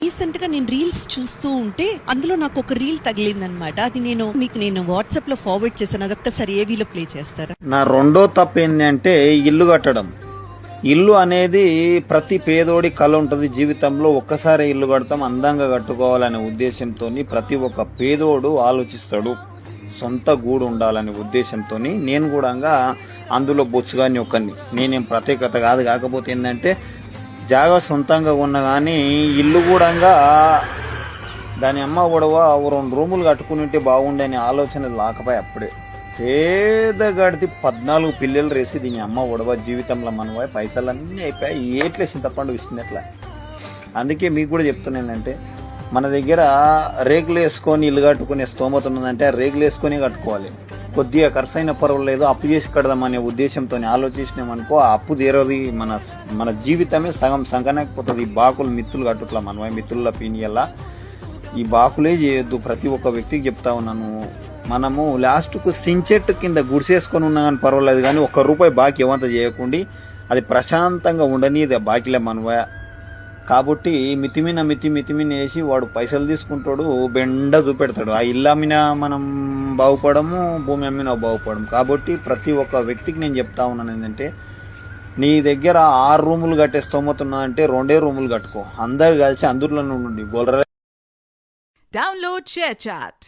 Recent గా నేను reels చూస్తూ ఉంటే అందులో నాకు ఒక రీల్ తగిలిందనమాట. అది నేను వాట్సాప్ లో ఫార్వర్డ్ చేశాను. అదొక్కసారి ఏవీలో ప్లే చేస్తారా? నా రెండో తప్పు ఏంటంటే ఇల్లు కట్టడం. ఇల్లు అనేది ప్రతి పేదోడి కళ ఉంటుంది జీవితంలో. ఒక్కసారి ఇల్లు కడతాం, అందంగా కట్టుకోవాలనే ఉద్దేశంతో ప్రతి ఒక్క పేదోడు ఆలోచిస్తాడు. సొంత గూడు ఉండాలనే ఉద్దేశంతో నేను కూడా అందులో బొచ్చుగాని ఒకరిని. నేనేం ప్రత్యేకత కాదు. కాకపోతే ఏంటంటే జాగా సొంతంగా ఉన్నా కానీ ఇల్లు కూడా దాని అమ్మ గొడవ 2 రూములు కట్టుకుని ఉంటే బాగుండే అనే ఆలోచన లేకపోయి అప్పుడే పేద గడిది 14 పిల్లలు రేసి దీని అమ్మ గొడవ జీవితంలో మనవాయి పైసలన్నీ అయిపోయాయి. ఏట్లే చింతపండు ఇస్తున్నట్లా. అందుకే మీకు కూడా చెప్తున్నానంటే మన దగ్గర రేకులు వేసుకొని ఇల్లు కట్టుకునే స్తోమత ఉన్నదంటే రేకులు వేసుకొని కట్టుకోవాలి. కొద్దిగా ఖర్చు అయిన పర్వాలేదు, అప్పు చేసి కడదామనే ఉద్దేశంతో ఆలోచించినామనుకో ఆ అప్పు తీరది. మన జీవితమే సగం సంకనకపోతుంది. ఈ బాకులు మిత్తులు కట్టుట్లా మనవాయి మిత్రుల పీనియల్లా ఈ బాకులే చేయొద్దు. ప్రతి ఒక్క వ్యక్తికి చెప్తా ఉన్నాను. మనము లాస్ట్ కు సించెట్ కింద గుడిసేసుకొని ఉన్నా కానీ పర్వాలేదు, కానీ ₹1 బాకీ ఏమంతా చేయకుండా అది ప్రశాంతంగా ఉండని బాకీలే మనవా. కాబట్టి మితిమిన వేసి వాడు పైసలు తీసుకుంటాడు, బెండ చూపెడతాడు. ఆ ఇల్లు అమ్మినా మనం బాగుపడము, భూమి అమ్మినా బాగుపడము. కాబట్టి ప్రతి ఒక్క వ్యక్తికి నేను చెప్తా ఉన్నాను ఏంటంటే నీ దగ్గర 6 రూములు కట్టే స్తోమత ఉన్నదంటే 2 రూములు కట్టుకో. అందరు కలిసి అందులో నుండి బోలరా. Download ShareChat.